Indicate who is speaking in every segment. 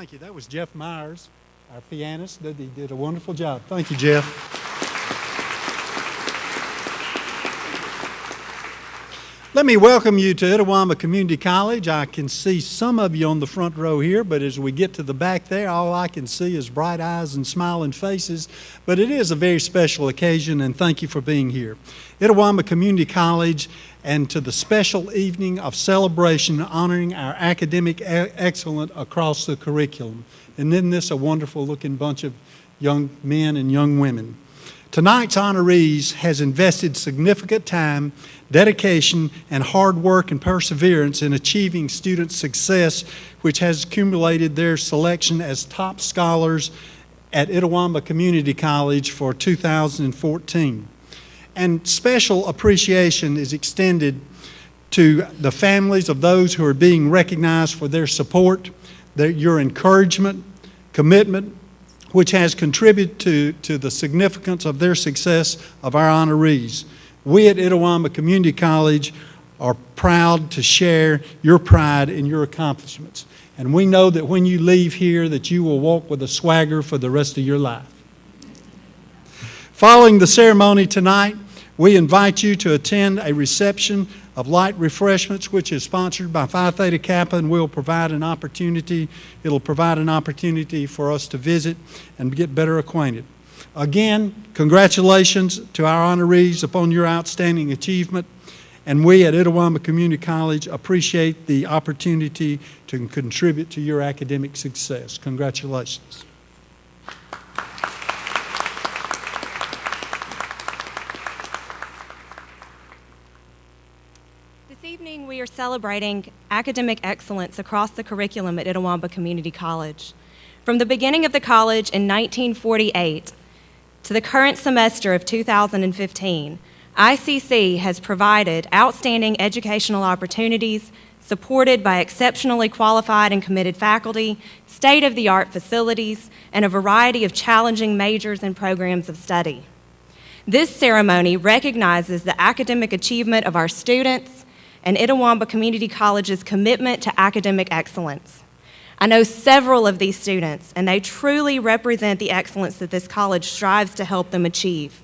Speaker 1: Thank you. That was Jeff Myers, our pianist. He did a wonderful job. Thank you, Jeff. Let me welcome you to Itawamba Community College. I can see some of you on the front row here, but as we get to the back there, all I can see is bright eyes and smiling faces. But it is a very special occasion, and thank you for being here. Itawamba Community College, and to the special evening of celebration honoring our academic excellence across the curriculum. And isn't this a wonderful looking bunch of young men and young women? Tonight's honorees has invested significant time, dedication, and hard work and perseverance in achieving student success, which has accumulated their selection as top scholars at Itawamba Community College for 2014. And special appreciation is extended to the families of those who are being recognized for their support, your encouragement, commitment, which has contributed to the significance of their success of our honorees. We at Itawamba Community College are proud to share your pride in your accomplishments. And we know that when you leave here that you will walk with a swagger for the rest of your life. Following the ceremony tonight, we invite you to attend a reception of light refreshments, which is sponsored by Phi Theta Kappa, and it'll provide an opportunity for us to visit and get better acquainted. Again, congratulations to our honorees upon your outstanding achievement, and we at Itawamba Community College appreciate the opportunity to contribute to your academic success. Congratulations.
Speaker 2: This evening we are celebrating academic excellence across the curriculum at Itawamba Community College. From the beginning of the college in 1948 to the current semester of 2015, ICC has provided outstanding educational opportunities supported by exceptionally qualified and committed faculty, state-of-the-art facilities, and a variety of challenging majors and programs of study. This ceremony recognizes the academic achievement of our students and Itawamba Community College's commitment to academic excellence. I know several of these students, and they truly represent the excellence that this college strives to help them achieve.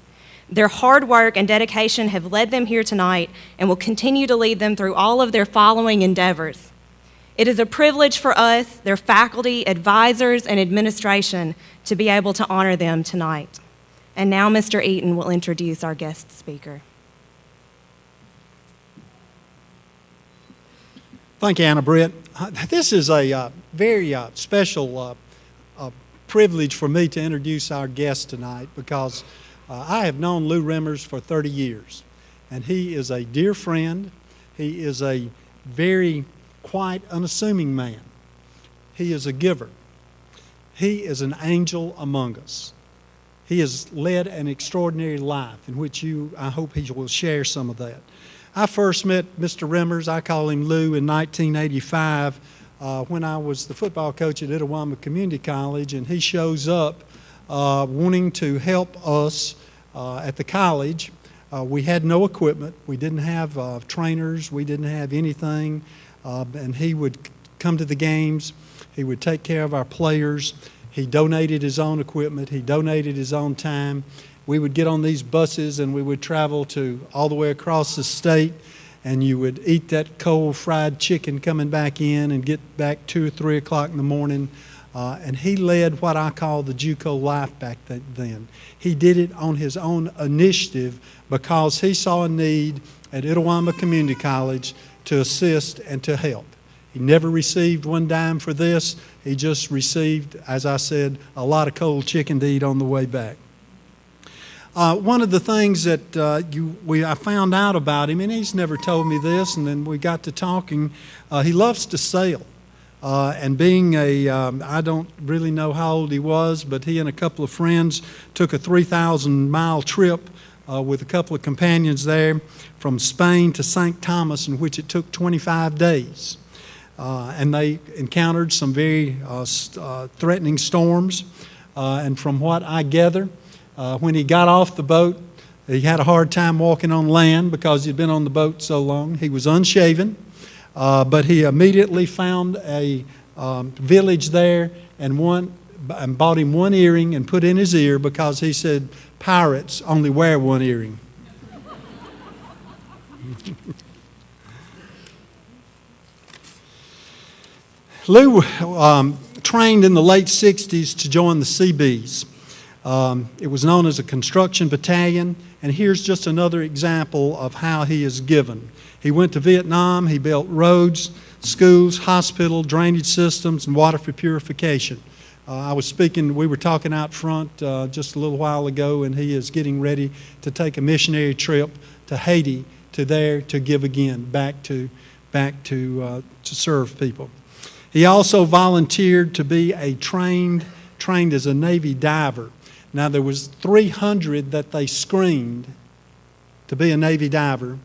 Speaker 2: Their hard work and dedication have led them here tonight and will continue to lead them through all of their following endeavors. It is a privilege for us, their faculty, advisors, and administration to be able to honor them tonight. And now Mr. Eaton will introduce our guest speaker.
Speaker 1: Thank you, Anna Britt. This is a very special privilege for me to introduce our guest tonight because I have known Lou Remmers for 30 years, and he is a dear friend. He is a very quiet, unassuming man. He is a giver. He is an angel among us. He has led an extraordinary life in which I hope he will share some of that. I first met Mr. Remmers, I call him Lou, in 1985 when I was the football coach at Itawamba Community College, and he shows up wanting to help us at the college. We had no equipment. We didn't have trainers. We didn't have anything. And he would come to the games. He would take care of our players. He donated his own equipment. He donated his own time. We would get on these buses and we would travel to all the way across the state, and you would eat that cold fried chicken coming back in and get back 2 or 3 o'clock in the morning. And he led what I call the JUCO life back then. He did it on his own initiative because he saw a need at Itawamba Community College to assist and to help. He never received one dime for this. He just received, as I said, a lot of cold chicken to eat on the way back. One of the things that I found out about him, and he's never told me this, and then we got to talking, he loves to sail. And being I don't really know how old he was, but he and a couple of friends took a 3,000-mile trip with a couple of companions there from Spain to St. Thomas, in which it took 25 days. And they encountered some very threatening storms. And from what I gather, when he got off the boat, he had a hard time walking on land because he'd been on the boat so long. He was unshaven. But he immediately found a village there and bought him one earring and put in his ear because he said pirates only wear one earring. Lou trained in the late 60s to join the Seabees. It was known as a construction battalion, and here's just another example of how he is given. He went to Vietnam. He built roads, schools, hospital, drainage systems, and water for purification. We were talking out front just a little while ago, and he is getting ready to take a missionary trip to Haiti to give again, back to serve people. He also volunteered to be trained as a Navy diver. Now, there was 300 that they screened to be a Navy diver,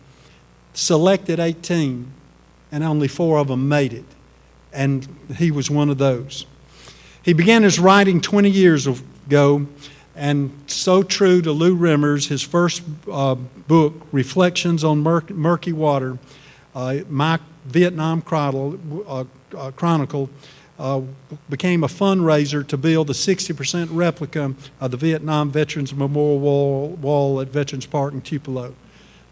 Speaker 1: selected 18, and only 4 of them made it. and he was one of those. He began his writing 20 years ago, and so true to Lou Rimmer's, his first book, Reflections on Murky Water, My Vietnam Chronicle, became a fundraiser to build a 60% replica of the Vietnam Veterans Memorial Wall at Veterans Park in Tupelo.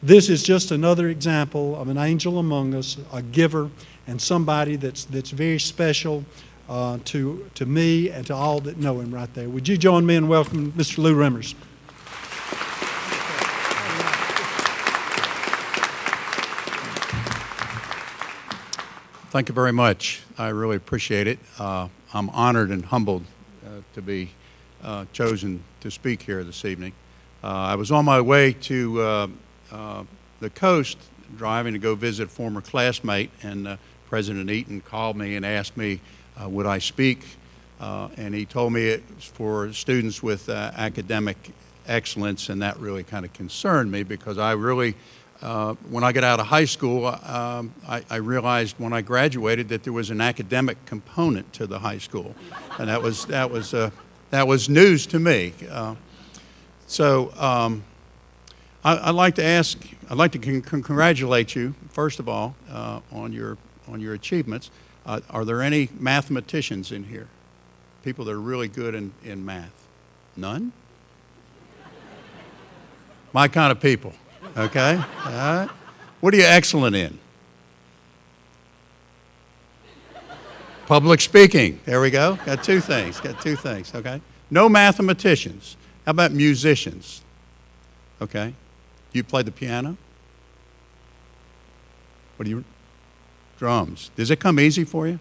Speaker 1: This is just another example of an angel among us, a giver, and somebody that's very special to me and to all that know him right there. Would you join me in welcoming Mr. Lou Rimmers?
Speaker 3: Thank you very much. I really appreciate it. I'm honored and humbled to be chosen to speak here this evening. I was on my way to the coast, driving to go visit a former classmate, and President Eaton called me and asked me would I speak, and he told me it was for students with academic excellence, and that really kind of concerned me because I really when I got out of high school, I realized when I graduated that there was an academic component to the high school, and that was news to me. I'd like to congratulate you first of all on your achievements. Are there any mathematicians in here? People that are really good in math? None? My kind of people. Okay? All right. What are you excellent in? Public speaking. There we go. Got two things. Okay? No mathematicians. How about musicians? Okay? You play the piano? What do you? Drums. Does it come easy for you?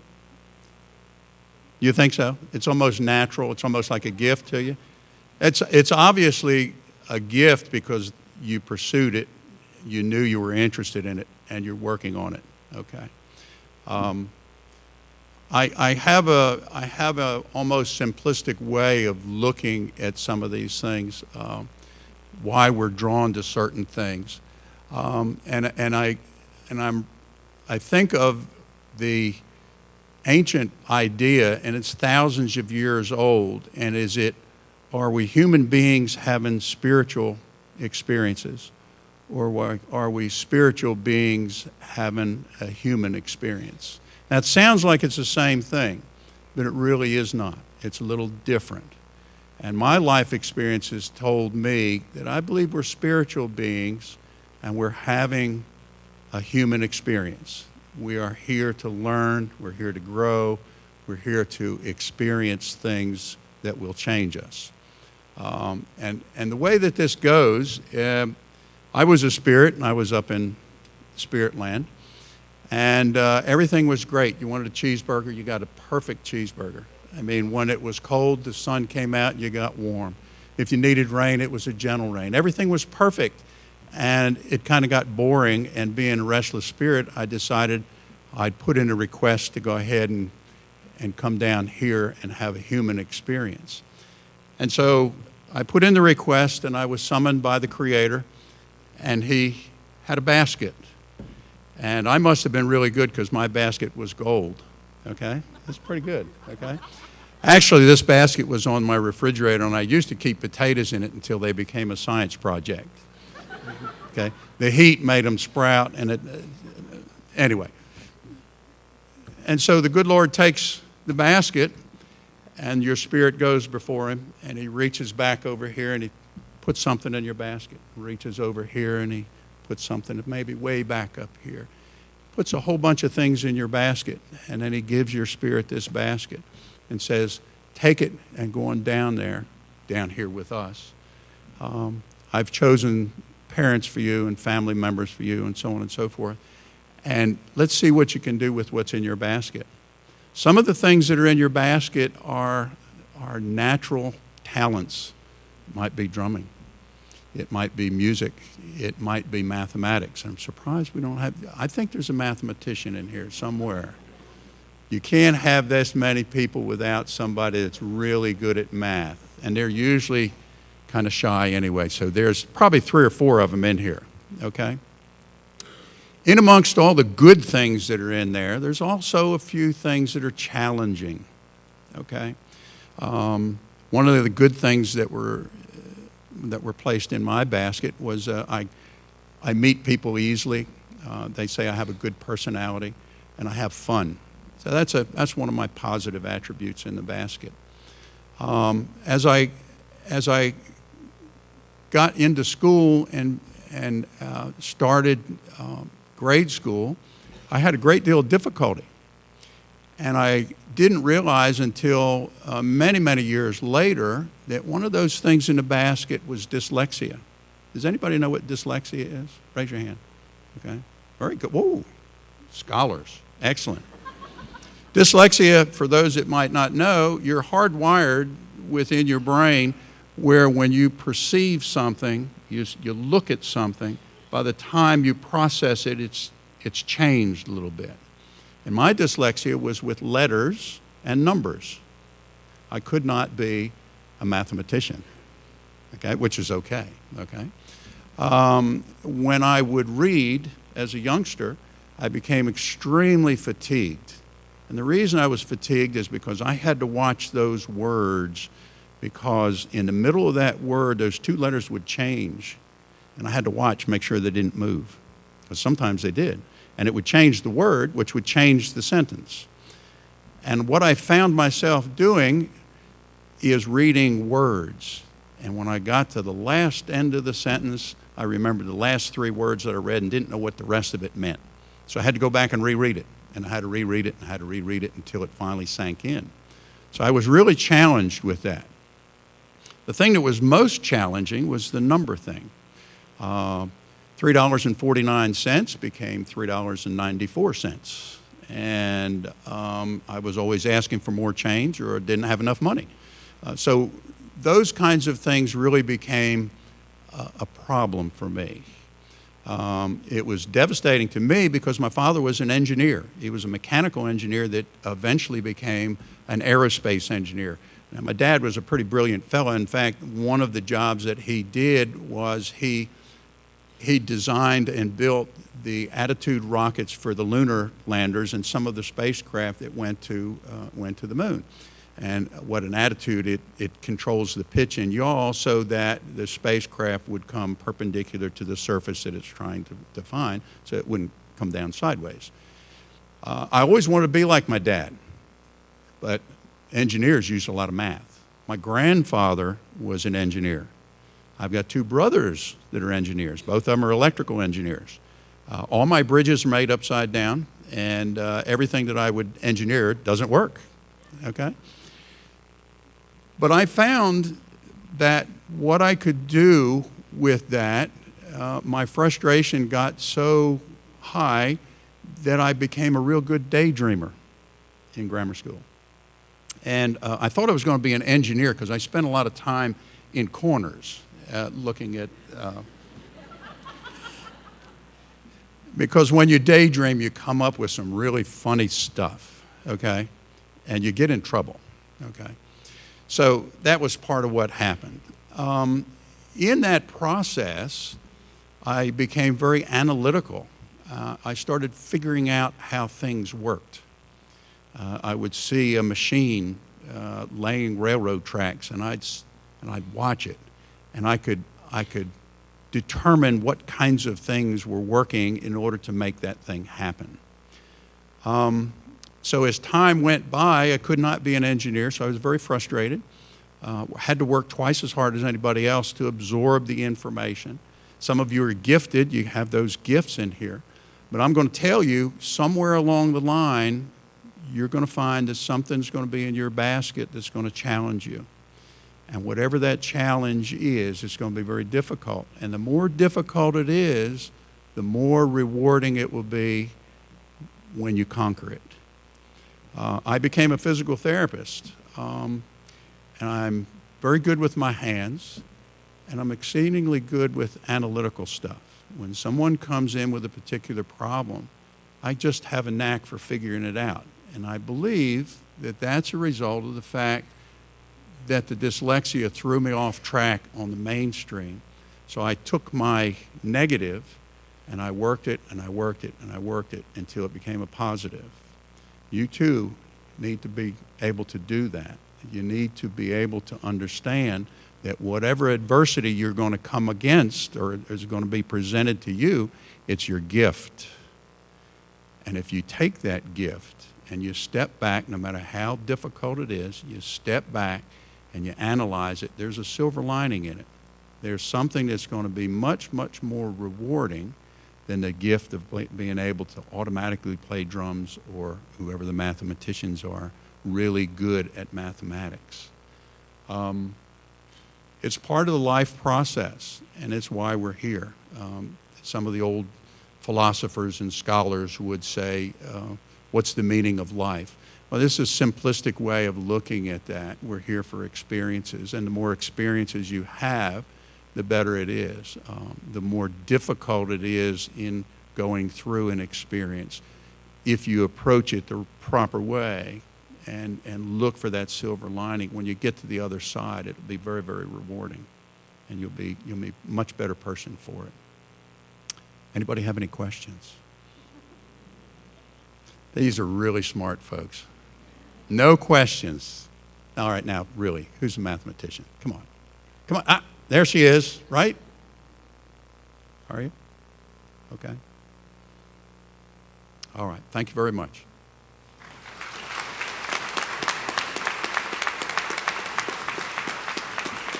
Speaker 3: You think so? It's almost natural. It's almost like a gift to you. It's obviously a gift because you pursued it, you knew you were interested in it, and you're working on it. Okay. I have a almost simplistic way of looking at some of these things, why we're drawn to certain things, I think of the ancient idea, and it's thousands of years old, and are we human beings having spiritual experiences, or are we spiritual beings having a human experience? Now, it sounds like it's the same thing, but it really is not. It's a little different. And my life experience has told me that I believe we're spiritual beings and we're having a human experience. We are here to learn, we're here to grow, we're here to experience things that will change us. And the way that this goes, I was a spirit, and I was up in spirit land, and everything was great. You wanted a cheeseburger, you got a perfect cheeseburger. I mean, when it was cold, the sun came out, and you got warm. If you needed rain, it was a gentle rain. Everything was perfect, and it kind of got boring, and being a restless spirit, I decided I'd put in a request to go ahead and come down here and have a human experience. And so I put in the request, and I was summoned by the Creator, and He had a basket. And I must have been really good because my basket was gold, okay? That's pretty good, okay? Actually, this basket was on my refrigerator, and I used to keep potatoes in it until they became a science project, okay? The heat made them sprout, and anyway. And so the good Lord takes the basket, and your spirit goes before Him, and He reaches back over here, and He puts something in your basket. Reaches over here, and He puts something maybe way back up here. Puts a whole bunch of things in your basket, and then He gives your spirit this basket and says, take it and go on down here with us. I've chosen parents for you and family members for you and so on and so forth. And let's see what you can do with what's in your basket. Some of the things that are in your basket are natural talents. It might be drumming. It might be music. It might be mathematics. I'm surprised we don't have, I think there's a mathematician in here somewhere. You can't have this many people without somebody that's really good at math. And they're usually kind of shy anyway. So there's probably 3 or 4 of them in here, okay? In amongst all the good things that are in there, there's also a few things that are challenging, okay? One of the good things that were placed in my basket was I meet people easily. They say I have a good personality, and I have fun. So that's one of my positive attributes in the basket. As I got into school and started grade school, I had a great deal of difficulty. And I didn't realize until many years later that one of those things in the basket was dyslexia. Does anybody know what dyslexia is? Raise your hand. Okay. Very good. Whoa. Scholars. Excellent. Dyslexia, for those that might not know, you're hardwired within your brain where when you perceive something, you look at something, by the time you process it, it's changed a little bit. And my dyslexia was with letters and numbers. I could not be a mathematician, okay, which is okay, okay? When I would read as a youngster, I became extremely fatigued. And the reason I was fatigued is because I had to watch those words, because in the middle of that word, those two letters would change. And I had to watch, make sure they didn't move, because sometimes they did. And it would change the word, which would change the sentence. And what I found myself doing is reading words. And when I got to the last end of the sentence, I remembered the last three words that I read and didn't know what the rest of it meant. So I had to go back and reread it. And I had to reread it, and I had to reread it until it finally sank in. So I was really challenged with that. The thing that was most challenging was the number thing. $3.49 became $3.94. And I was always asking for more change or didn't have enough money. So those kinds of things really became a problem for me. It was devastating to me because my father was an engineer. He was a mechanical engineer that eventually became an aerospace engineer. Now, my dad was a pretty brilliant fellow. In fact, one of the jobs that he did was he designed and built the Attitude rockets for the lunar landers and some of the spacecraft that went to the moon. And what an Attitude, it controls the pitch and yaw so that the spacecraft would come perpendicular to the surface that it's trying to find, so it wouldn't come down sideways. I always wanted to be like my dad, but engineers use a lot of math. My grandfather was an engineer. I've got two brothers that are engineers. Both of them are electrical engineers. All my bridges are made upside down, and everything that I would engineer doesn't work, okay? But I found that what I could do with that, my frustration got so high that I became a real good daydreamer in grammar school. And I thought I was going to be an engineer because I spent a lot of time in corners looking at, because when you daydream, you come up with some really funny stuff, okay? And you get in trouble, okay? So that was part of what happened. In that process, I became very analytical. I started figuring out how things worked. I would see a machine laying railroad tracks, and I'd watch it, and I could determine what kinds of things were working in order to make that thing happen. So as time went by, I could not be an engineer, so I was very frustrated. Had to work twice as hard as anybody else to absorb the information. Some of you are gifted, you have those gifts in here. But I'm going to tell you, somewhere along the line, you're going to find that something's going to be in your basket that's going to challenge you. And whatever that challenge is, it's going to be very difficult. And the more difficult it is, the more rewarding it will be when you conquer it. I became a physical therapist, and I'm very good with my hands, and I'm exceedingly good with analytical stuff. When someone comes in with a particular problem, I just have a knack for figuring it out. And I believe that that's a result of the fact that the dyslexia threw me off track on the mainstream. So I took my negative And I worked it, and I worked it, and I worked it until it became a positive. You too need to be able to do that. You need to be able to understand that whatever adversity you're going to come against or is going to be presented to you, it's your gift. And if you take that gift and you step back, no matter how difficult it is, you step back and you analyze it, there's a silver lining in it. There's something that's going to be much, much more rewarding than the gift of being able to automatically play drums, or whoever the mathematicians are, really good at mathematics. It's part of the life process, and it's why we're here. Some of the old philosophers and scholars would say, what's the meaning of life? Well, this is a simplistic way of looking at that. We're here for experiences, and the more experiences you have, the better it is. The more difficult it is in going through an experience, if you approach it the proper way and look for that silver lining, when you get to the other side, it'll be very, very rewarding, and you'll be a much better person for it. Anybody have any questions? These are really smart folks. No questions. All right, now, really, who's a mathematician? Come on. Come on. Ah, there she is, right? Are you? Okay. All right. Thank you very much.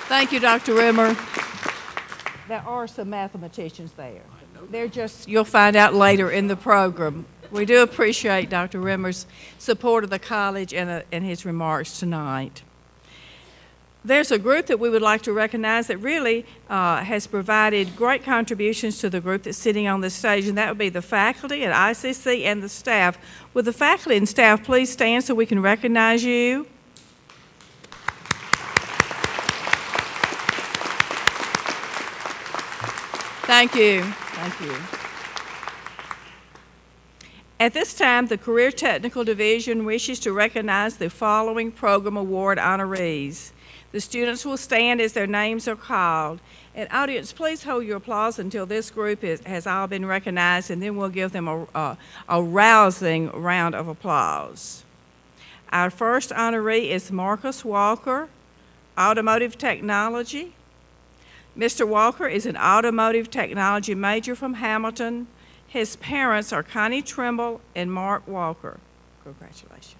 Speaker 4: Thank you, Dr. Rimmer. There are some mathematicians there. They're just, you'll find out later in the program. We do appreciate Dr. Rimmer's support of the college and his remarks tonight. There's a group that we would like to recognize that really has provided great contributions to the group that's sitting on this stage, and that would be the faculty at ICC and the staff. Would the faculty and staff please stand so we can recognize you? Thank you. Thank you. At this time, the Career Technical Division wishes to recognize the following Program Award honorees. The students will stand as their names are called. And audience, please hold your applause until this group has all been recognized, and then we'll give them a rousing round of applause. Our first honoree is Marcus Walker, Automotive Technology. Mr. Walker is an automotive technology major from Hamilton. His parents are Connie Trimble and Mark Walker. Congratulations.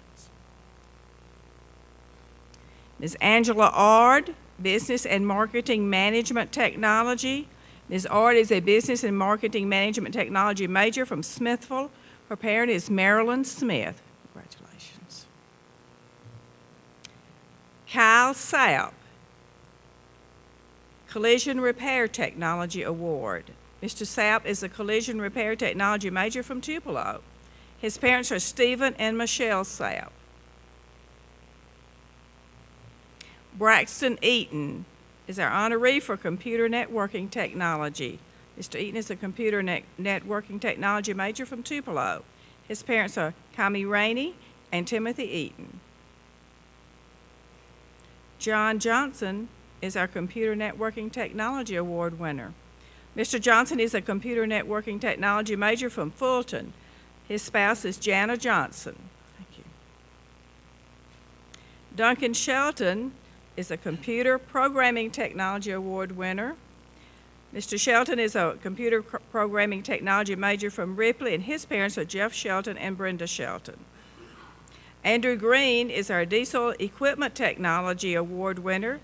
Speaker 4: Ms. Angela Ard, Business and Marketing Management Technology. Ms. Ard is a Business and Marketing Management Technology major from Smithville. Her parent is Marilyn Smith. Congratulations. Kyle Sapp, Collision Repair Technology Award. Mr. Sapp is a Collision Repair Technology major from Tupelo. His parents are Stephen and Michelle Sapp. Braxton Eaton is our honoree for Computer Networking Technology. Mr. Eaton is a Computer Networking Technology major from Tupelo. His parents are Kami Rainey and Timothy Eaton. John Johnson is our Computer Networking Technology Award winner. Mr. Johnson is a Computer Networking Technology major from Fulton. His spouse is Jana Johnson. Thank you. Duncan Shelton is a Computer Programming Technology Award winner. Mr. Shelton is a Computer Programming Technology major from Ripley, and his parents are Jeff Shelton and Brenda Shelton. Andrew Green is our Diesel Equipment Technology Award winner.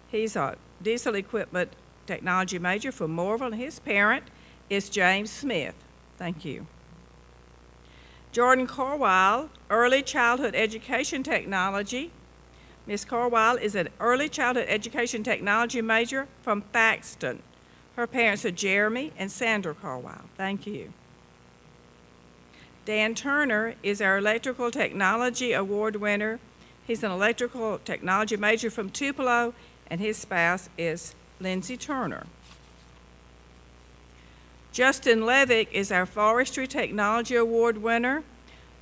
Speaker 4: He's a Diesel Equipment Technology major from Moorville, and his parent is James Smith. Thank you. Jordan Corwile, Early Childhood Education Technology. Ms. Corwile is an Early Childhood Education Technology major from Thaxton. Her parents are Jeremy and Sandra Corwile. Thank you. Dan Turner is our Electrical Technology Award winner. He's an Electrical Technology major from Tupelo, and his spouse is Lindsay Turner. Justin Levick is our Forestry Technology Award winner.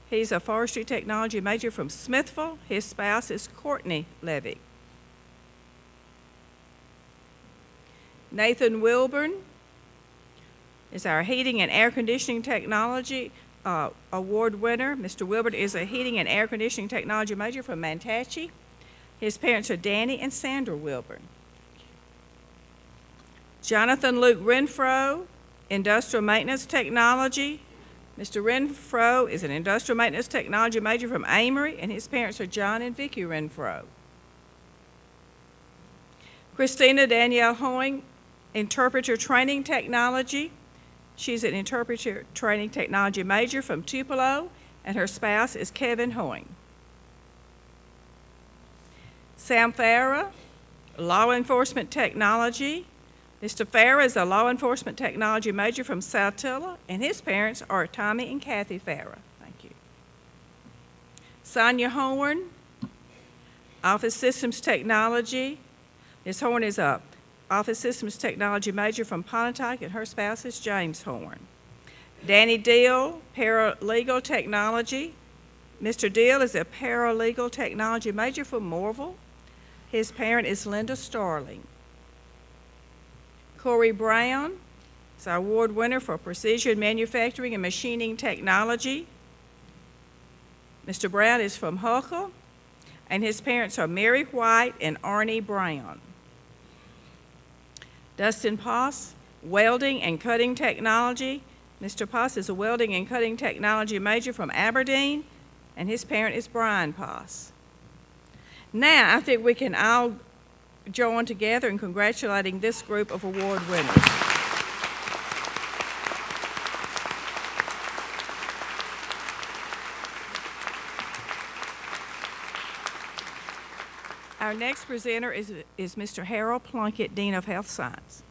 Speaker 4: He's a Forestry Technology major from Smithville. His spouse is Courtney Levick. Nathan Wilburn is our Heating and Air Conditioning Technology Award winner. Mr. Wilbert is a Heating and Air Conditioning Technology major from Mantachie. His parents are Danny and Sandra Wilbert. Jonathan Luke Renfro, Industrial Maintenance Technology. Mr. Renfro is an Industrial Maintenance Technology major from Amory, and his parents are John and Vicki Renfro. Christina Danielle Hoing, Interpreter Training Technology. She's an Interpreter Training Technology major from Tupelo, and her spouse is Kevin Hoing. Sam Farah, Law Enforcement Technology. Mr. Farah is a Law Enforcement Technology major from Saltillo, and his parents are Tommy and Kathy Farah. Thank you. Sonia Horn, Office Systems Technology. Ms. Horn is a Office Systems Technology major from Pontotoc, and her spouse is James Horn. Danny Deal, Paralegal Technology. Mr. Deal is a Paralegal Technology major from Morville. His parent is Linda Starling. Corey Brown is our award winner for Precision Manufacturing and Machining Technology. Mr. Brown is from Huckle, and his parents are Mary White and Arnie Brown. Dustin Poss, Welding and Cutting Technology. Mr. Poss is a Welding and Cutting Technology major from Aberdeen, and his parent is Brian Poss. Now, I think we can all join together in congratulating this group of award winners. Our next presenter is Mr. Harold Plunkett, Dean of Health Science.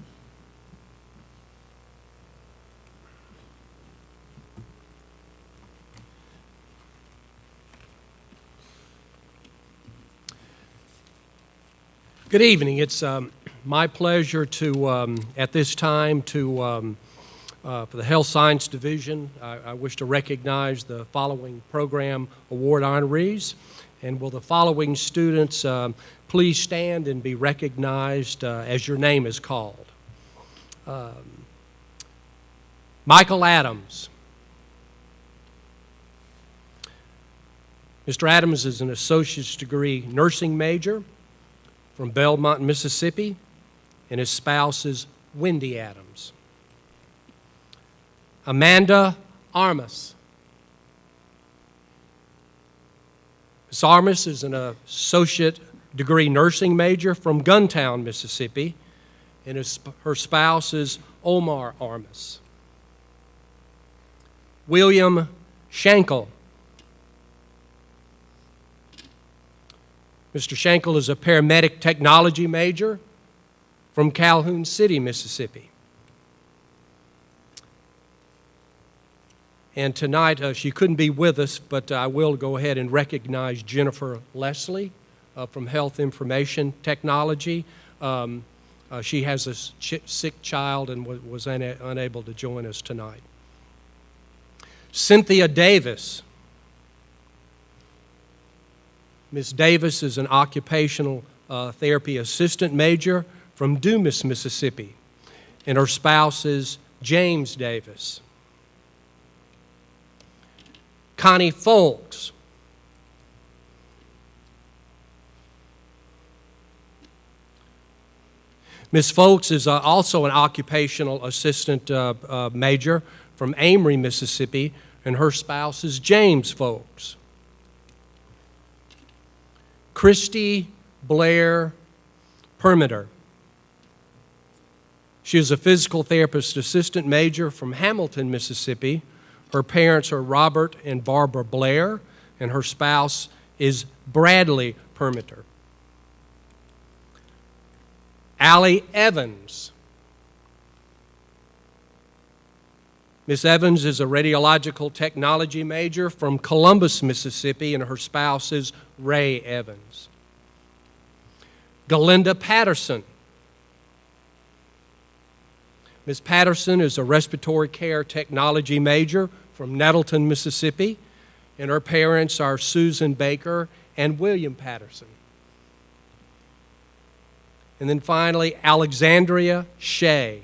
Speaker 5: Good evening. It's my pleasure to, at this time, for the Health Science Division, I wish to recognize the following program award honorees. And will the following students please stand and be recognized as your name is called? Michael Adams. Mr. Adams is an associate's degree nursing major from Belmont, Mississippi, and his spouse is Wendy Adams. Amanda Armas. Ms. Armas is an associate degree nursing major from Guntown, Mississippi, and her spouse is Omar Armas. William Schenkel. Mr. Schenkel is a paramedic technology major from Calhoun City, Mississippi. And tonight, she couldn't be with us, but I will go ahead and recognize Jennifer Leslie from Health Information Technology. She has a sick child and was unable to join us tonight. Cynthia Davis. Ms. Davis is an occupational therapy assistant major from Dumas, Mississippi, and her spouse is James Davis. Connie Folks. Ms. Folks is also an occupational assistant major from Amory, Mississippi, and her spouse is James Folks. Christy Blair Permiter. She is a physical therapist assistant major from Hamilton, Mississippi. Her parents are Robert and Barbara Blair, and her spouse is Bradley Permiter. Allie Evans. Ms. Evans is a radiological technology major from Columbus, Mississippi, and her spouse is Ray Evans. Galinda Patterson. Ms. Patterson is a respiratory care technology major from Nettleton, Mississippi, and her parents are Susan Baker and William Patterson. And then finally, Alexandria Shea.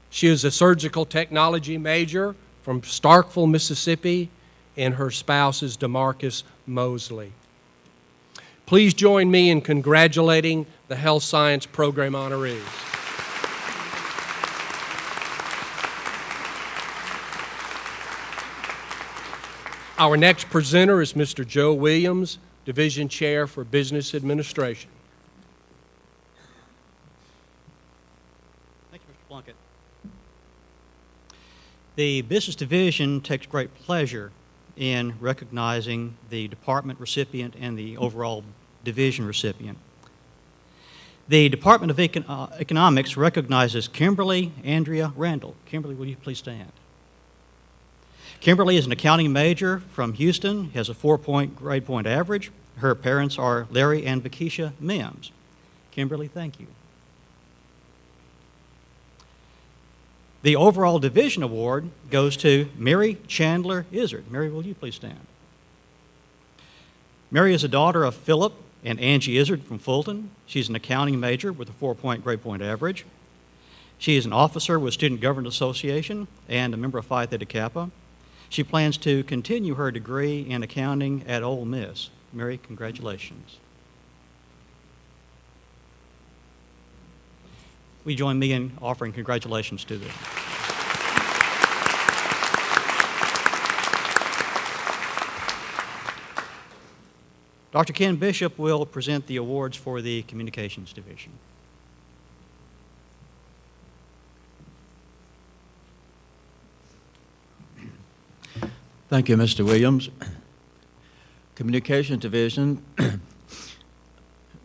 Speaker 5: She is a surgical technology major from Starkville, Mississippi, and her spouse is DeMarcus Mosley. Please join me in congratulating the Health Science Program honorees. Our next presenter is Mr. Joe Williams, Division Chair for Business Administration.
Speaker 6: Thank you, Mr. Plunkett. The Business Division takes great pleasure in recognizing the department recipient and the overall division recipient. The Department of Economics recognizes Kimberly Andrea Randall. Kimberly, will you please stand? Kimberly is an accounting major from Houston, has a 4-point grade point average. Her parents are Larry and Vakisha Mims. Kimberly, thank you. The overall division award goes to Mary Chandler Izzard. Mary, will you please stand? Mary is a daughter of Philip and Angie Izzard from Fulton. She's an accounting major with a 4-point grade point average. She is an officer with Student Government Association and a member of Phi Theta Kappa. She plans to continue her degree in accounting at Ole Miss. Mary, congratulations. Will you join me in offering congratulations to them? Dr. Ken Bishop will present the awards for the Communications Division.
Speaker 7: Thank you, Mr. Williams. Communications Division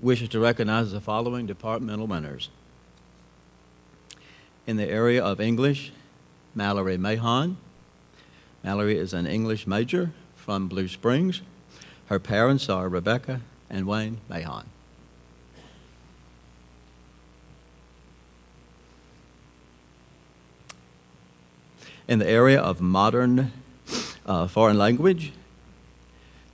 Speaker 7: wishes to recognize the following departmental winners. In the area of English, Mallory Mahon. Mallory is an English major from Blue Springs. Her parents are Rebecca and Wayne Mahon. In the area of modern foreign language,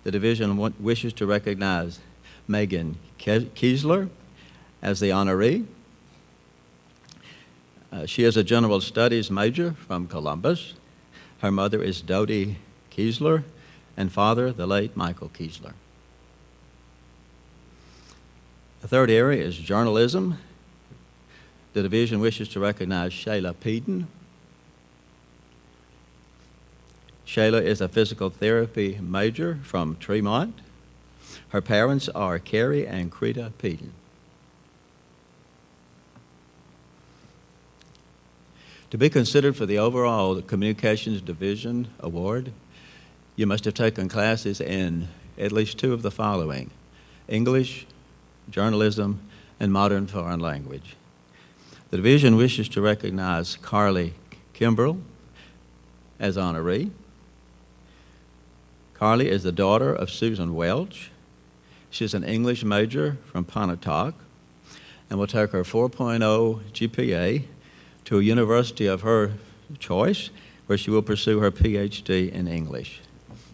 Speaker 7: the division wishes to recognize Megan Kiesler as the honoree. She is a general studies major from Columbus. Her mother is Dodie Kiesler and father, the late Michael Kiesler. The third area is journalism. The division wishes to recognize Shayla Peden. Shayla is a physical therapy major from Tremont. Her parents are Carrie and Creta Peden. To be considered for the overall Communications Division Award, you must have taken classes in at least 2 of the following: English, journalism, and modern foreign language. The division wishes to recognize Carly Kimbrell as honoree. Carly is the daughter of Susan Welch. She's an English major from Pontotoc and will take her 4.0 GPA to a university of her choice, where she will pursue her PhD in English.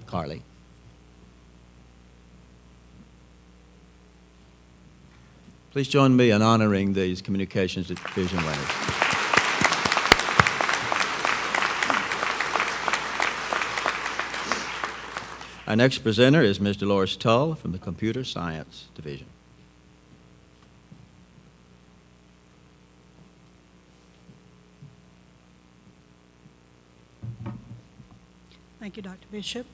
Speaker 7: Carly. Please join me in honoring these Communications Division winners. Our next presenter is Ms. Dolores Tull from the Computer Science Division.
Speaker 8: Thank you, Dr. Bishop.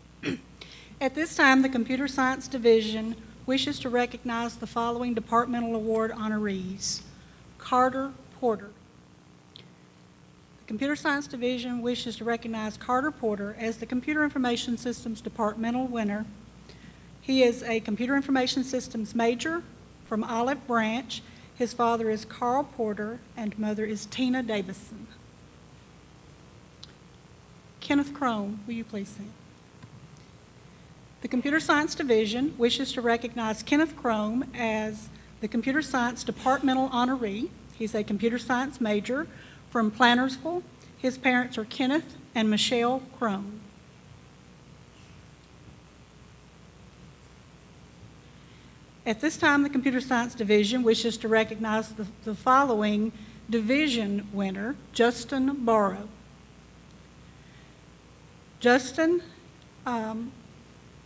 Speaker 8: At this time, the Computer Science Division wishes to recognize the following departmental award honorees. Carter Porter. The Computer Science Division wishes to recognize Carter Porter as the Computer Information Systems departmental winner. He is a Computer Information Systems major from Olive Branch. His father is Carl Porter and mother is Tina Davison. Kenneth Crone, will you please stand? The Computer Science Division wishes to recognize Kenneth Crone as the Computer Science departmental honoree. He's a Computer Science major from Plantersville. His parents are Kenneth and Michelle Crone. At this time, the Computer Science Division wishes to recognize the following Division winner, Justin Borrow. Justin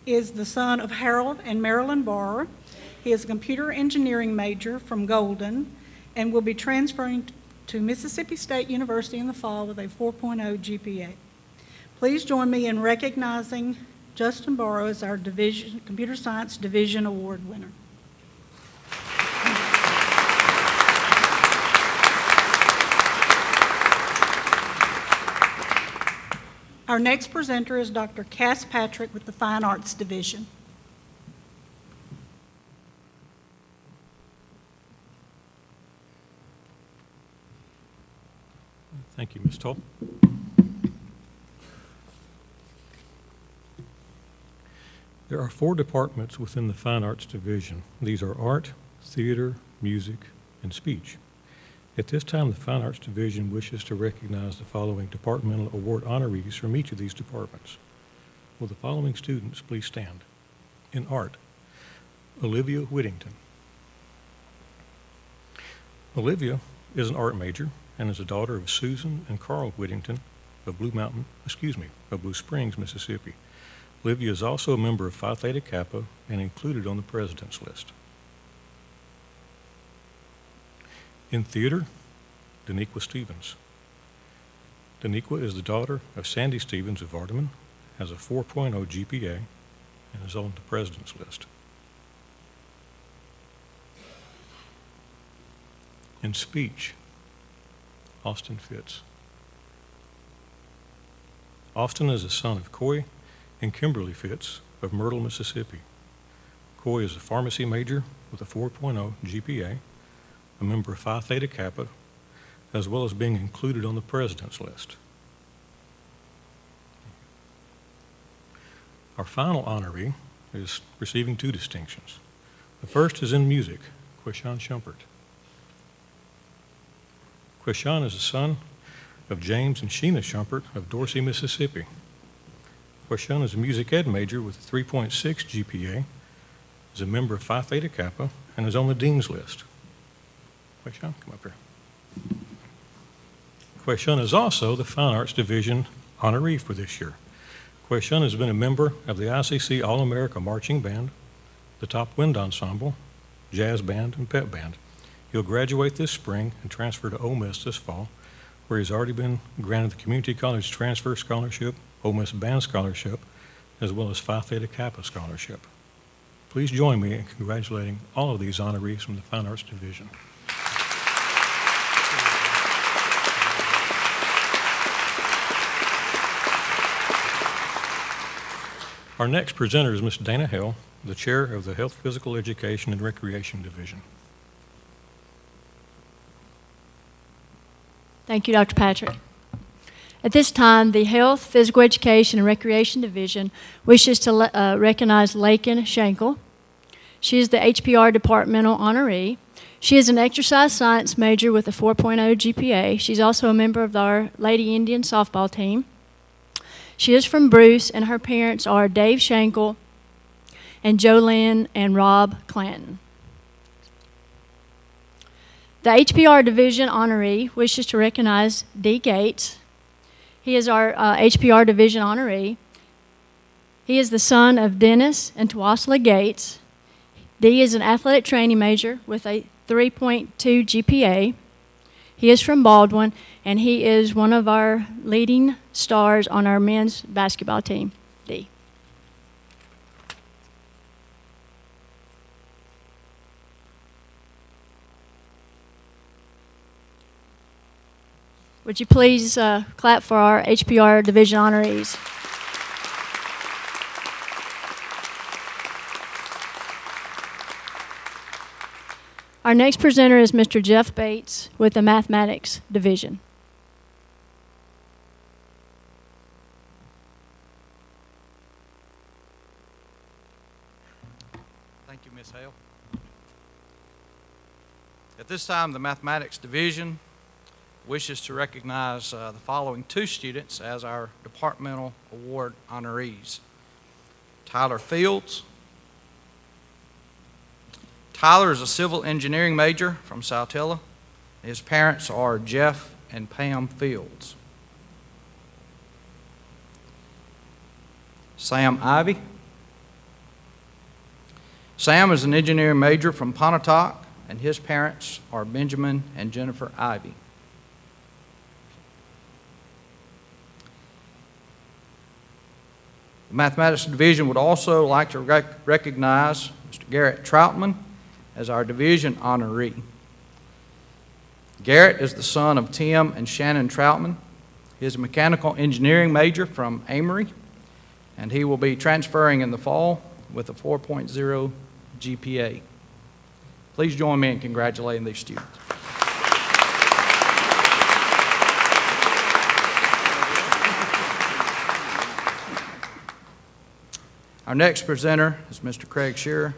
Speaker 8: is the son of Harold and Marilyn Barr. He is a computer engineering major from Golden and will be transferring to Mississippi State University in the fall with a 4.0 GPA. Please join me in recognizing Justin Barrow as our Computer Science Division Award winner. Our next presenter is Dr. Cass Patrick with the Fine Arts Division.
Speaker 9: Thank you, Ms. Toll. There are 4 departments within the Fine Arts Division. These are art, theater, music, and speech. At this time, the Fine Arts Division wishes to recognize the following departmental award honorees from each of these departments. Will the following students please stand? In art, Olivia Whittington. Olivia is an art major and is a daughter of Susan and Carl Whittington of Blue Springs, Mississippi. Olivia is also a member of Phi Theta Kappa and included on the President's List. In theater, Daniqua Stevens. Daniqua is the daughter of Sandy Stevens of Vardaman, has a 4.0 GPA, and is on the President's List. In speech, Austin Fitz. Austin is the son of Coy and Kimberly Fitz of Myrtle, Mississippi. Coy is a pharmacy major with a 4.0 GPA, a member of Phi Theta Kappa, as well as being included on the President's List. Our final honoree is receiving 2 distinctions. The first is in music, Quishan Shumpert. Quishan is the son of James and Sheena Shumpert of Dorsey, Mississippi. Quishan is a music ed major with a 3.6 GPA, is a member of Phi Theta Kappa, and is on the Dean's List. Quishan, come up here. Quishan is also the Fine Arts Division honoree for this year. Quishan has been a member of the ICC All-America Marching Band, the Top Wind Ensemble, Jazz Band, and Pep Band. He'll graduate this spring and transfer to Ole Miss this fall, where he's already been granted the Community College Transfer Scholarship, Ole Miss Band Scholarship, as well as Phi Theta Kappa Scholarship. Please join me in congratulating all of these honorees from the Fine Arts Division. Our next presenter is Ms. Dana Hale, the Chair of the Health, Physical Education, and Recreation Division.
Speaker 10: Thank you, Dr. Patrick. At this time, the Health, Physical Education, and Recreation Division wishes to recognize Lakin Schenkel. She is the HPR Departmental Honoree. She is an exercise science major with a 4.0 GPA. She's also a member of our Lady Indian softball team. She is from Bruce, and her parents are Dave Schenkel and Jolynn and Rob Clanton. The HPR Division honoree wishes to recognize Dee Gates. He is our HPR Division honoree. He is the son of Dennis and Tawasla Gates. Dee is an athletic training major with a 3.2 GPA. He is from Baldwin, and he is one of our leading stars on our men's basketball team. Dee. Would you please clap for our HPR Division honorees? Our next presenter is Mr. Jeff Bates with the Mathematics Division.
Speaker 11: Thank you, Ms. Hale. At this time, the Mathematics Division wishes to recognize the following 2 students as our departmental award honorees. Tyler Fields. Tyler is a civil engineering major from Saltillo His parents are Jeff and Pam Fields. Sam Ivy. Sam is an engineering major from Pontotoc, and his parents are Benjamin and Jennifer Ivy. The Mathematics Division would also like to recognize Mr. Garrett Troutman as our division honoree. Garrett is the son of Tim and Shannon Troutman. He is a mechanical engineering major from Amory, and he will be transferring in the fall with a 4.0 GPA. Please join me in congratulating these students. Our next presenter is Mr. Craig Shearer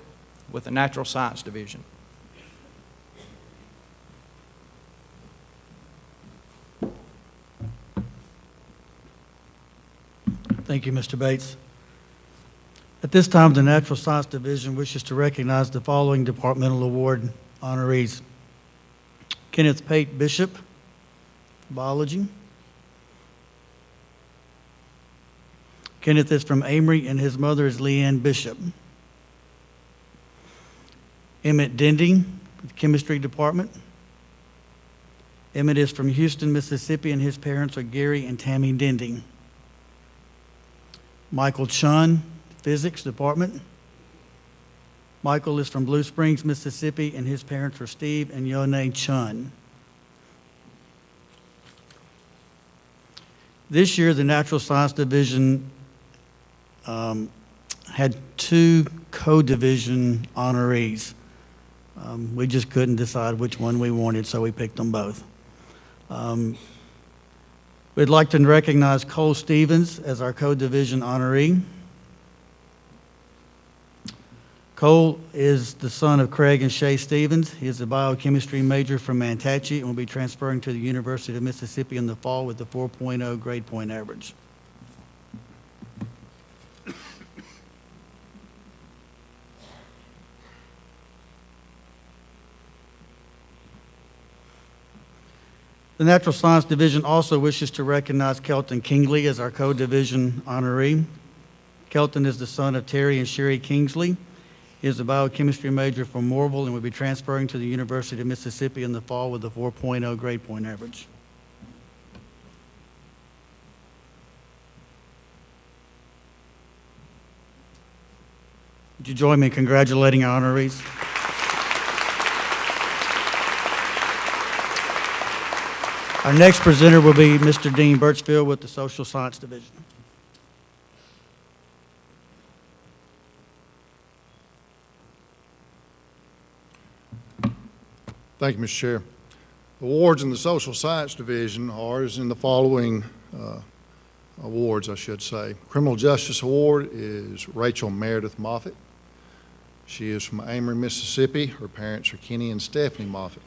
Speaker 11: with the Natural Science Division.
Speaker 12: Thank you, Mr. Bates. At this time, the Natural Science Division wishes to recognize the following departmental award honorees. Kenneth Pate Bishop, Biology. Kenneth is from Amory, and his mother is Leanne Bishop. Emmett Dendy, Chemistry Department. Emmett is from Houston, Mississippi, and his parents are Gary and Tammy Dendy. Michael Chun, Physics Department. Michael is from Blue Springs, Mississippi, and his parents are Steve and Yone Chun. This year, the Natural Science Division had 2 co-division honorees. We just couldn't decide which one we wanted, so we picked them both. We'd like to recognize Cole Stevens as our co-division honoree. Cole is the son of Craig and Shay Stevens. He is a biochemistry major from Mantachie and will be transferring to the University of Mississippi in the fall with a 4.0 grade point average. The Natural Science Division also wishes to recognize Kelton Kingley as our co-division honoree. Kelton is the son of Terry and Sherry Kingsley. He is a biochemistry major from Morville and will be transferring to the University of Mississippi in the fall with a 4.0 grade point average. Would you join me in congratulating our honorees? Our next presenter will be Mr. Dean Birchfield with the Social Science Division.
Speaker 13: Thank you, Mr. Chair. Awards in the Social Science Division are in the following awards, I should say. Criminal Justice Award is Rachel Meredith Moffitt. She is from Amory, Mississippi. Her parents are Kenny and Stephanie Moffitt.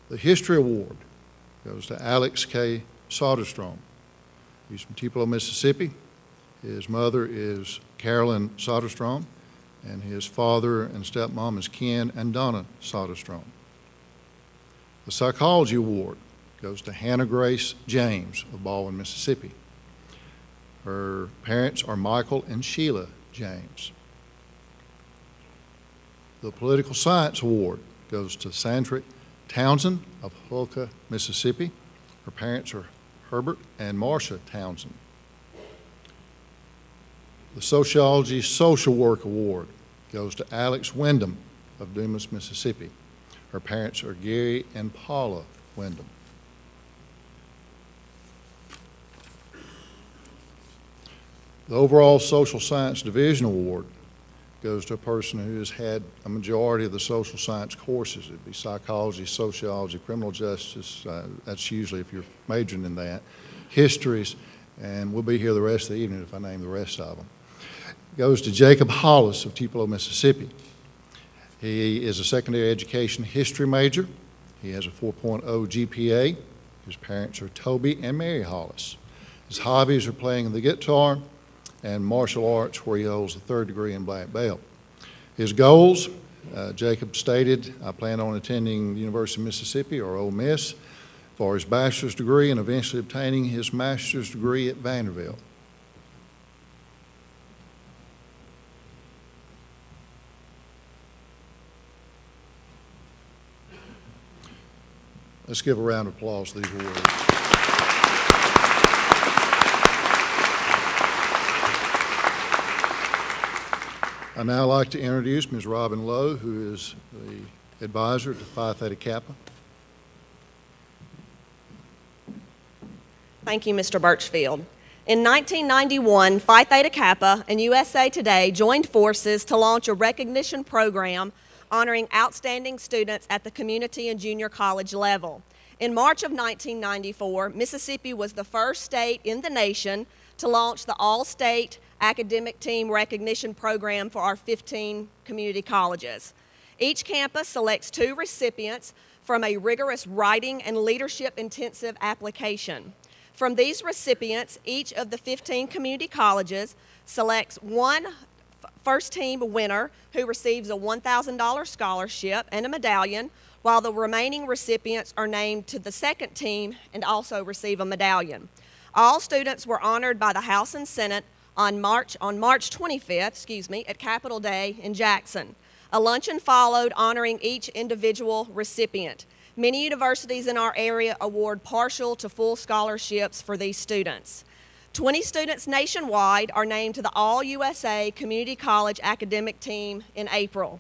Speaker 13: The History Award goes to Alex K. Soderstrom. He's from Tupelo, Mississippi. His mother is Carolyn Soderstrom, and his father and stepmom is Ken and Donna Soderstrom. The Psychology Award goes to Hannah Grace James of Baldwin, Mississippi. Her parents are Michael and Sheila James. The Political Science Award goes to Sandra Townsend of Hulka, Mississippi. Her parents are Herbert and Marcia Townsend. The Sociology Social Work Award goes to Alex Wyndham of Dumas, Mississippi. Her parents are Gary and Paula Wyndham. The overall Social Science Division Award goes to a person who has had a majority of the social science courses. It'd be psychology, sociology, criminal justice, that's usually if you're majoring in that, histories, and we'll be here the rest of the evening if I name the rest of them. It goes to Jacob Hollis of Tupelo, Mississippi. He is a secondary education history major. He has a 4.0 GPA. His parents are Toby and Mary Hollis. His hobbies are playing the guitar and martial arts, where he holds a 3rd degree in black belt. His goals Jacob stated, I plan on attending the University of Mississippi, or Ole Miss, for his bachelor's degree and eventually obtaining his master's degree at Vanderbilt. Let's give a round of applause to these awards. I'd now like to introduce Ms. Robin Lowe, who is the advisor to Phi Theta Kappa.
Speaker 14: Thank you, Mr. Birchfield. In 1991, Phi Theta Kappa and USA Today joined forces to launch a recognition program honoring outstanding students at the community and junior college level. In March of 1994, Mississippi was the first state in the nation to launch the All-State Academic Team Recognition Program for our 15 community colleges. Each campus selects 2 recipients from a rigorous writing and leadership-intensive application. From these recipients, each of the 15 community colleges selects one first-team winner who receives a $1,000 scholarship and a medallion, while the remaining recipients are named to the second team and also receive a medallion. All students were honored by the House and Senate on March 25th, at Capitol Day in Jackson. A luncheon followed honoring each individual recipient. Many universities in our area award partial to full scholarships for these students. 20 students nationwide are named to the All-USA Community College Academic Team in April.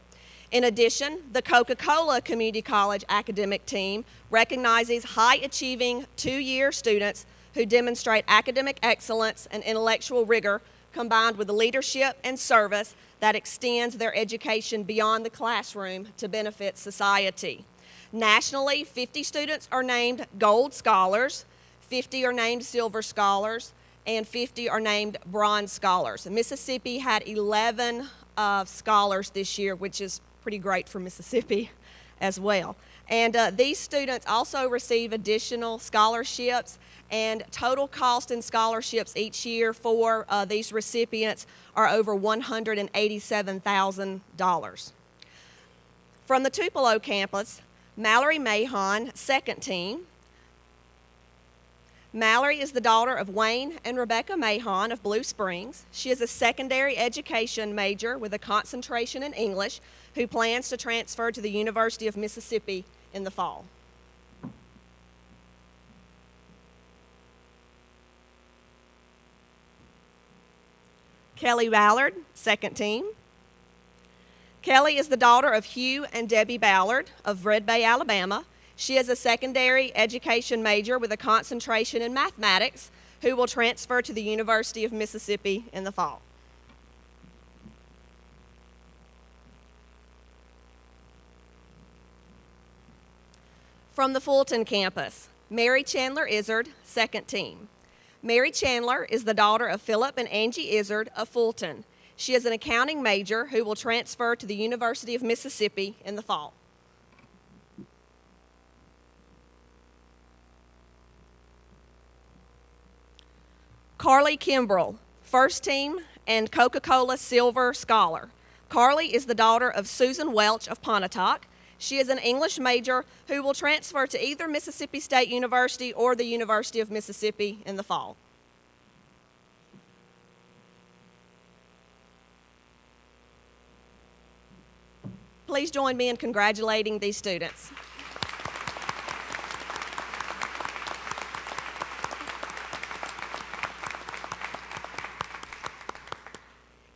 Speaker 14: In addition, the Coca-Cola Community College Academic Team recognizes high-achieving 2-year students who demonstrate academic excellence and intellectual rigor combined with leadership and service that extends their education beyond the classroom to benefit society. Nationally, 50 students are named Gold Scholars, 50 are named Silver Scholars, and 50 are named Bronze Scholars. Mississippi had 11 scholars this year, which is pretty great for Mississippi as well. And these students also receive additional scholarships, and total cost in scholarships each year for these recipients are over $187,000. From the Tupelo campus, Mallory Mahon, second team. Mallory is the daughter of Wayne and Rebecca Mahon of Blue Springs. She is a secondary education major with a concentration in English who plans to transfer to the University of Mississippi in the fall. Kelly Ballard, second team. Kelly is the daughter of Hugh and Debbie Ballard of Red Bay, Alabama. She is a secondary education major with a concentration in mathematics who will transfer to the University of Mississippi in the fall. From the Fulton campus, Mary Chandler Izzard, second team. Mary Chandler is the daughter of Philip and Angie Izzard of Fulton. She is an accounting major who will transfer to the University of Mississippi in the fall. Carly Kimbrell, first team and Coca-Cola Silver Scholar. Carly is the daughter of Susan Welch of Pontotoc. She is an English major who will transfer to either Mississippi State University or the University of Mississippi in the fall. Please join me in congratulating these students.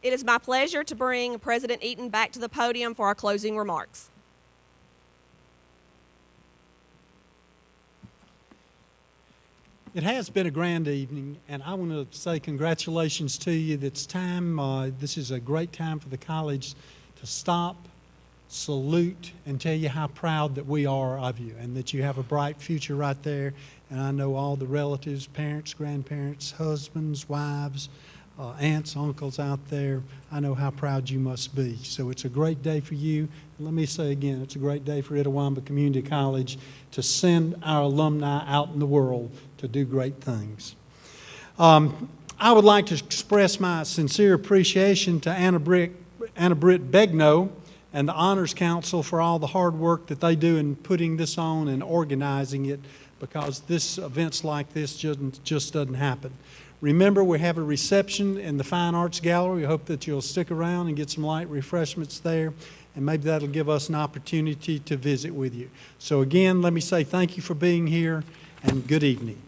Speaker 14: It is my pleasure to bring President Eaton back to the podium for our closing remarks.
Speaker 1: It has been a grand evening, and I want to say congratulations to you. It's time, this is a great time for the college to stop, salute, and tell you how proud that we are of you and that you have a bright future right there. And I know all the relatives, parents, grandparents, husbands, wives, aunts, uncles out there, I know how proud you must be. So it's a great day for you. And let me say again, it's a great day for Itawamba Community College to send our alumni out in the world to do great things. I would like to express my sincere appreciation to Anna Britt Begno and the Honors Council for all the hard work that they do in putting this on and organizing it, because events like this just doesn't happen. Remember, we have a reception in the Fine Arts Gallery. We hope that you'll stick around and get some light refreshments there, and maybe that'll give us an opportunity to visit with you. So again, let me say thank you for being here, and good evening.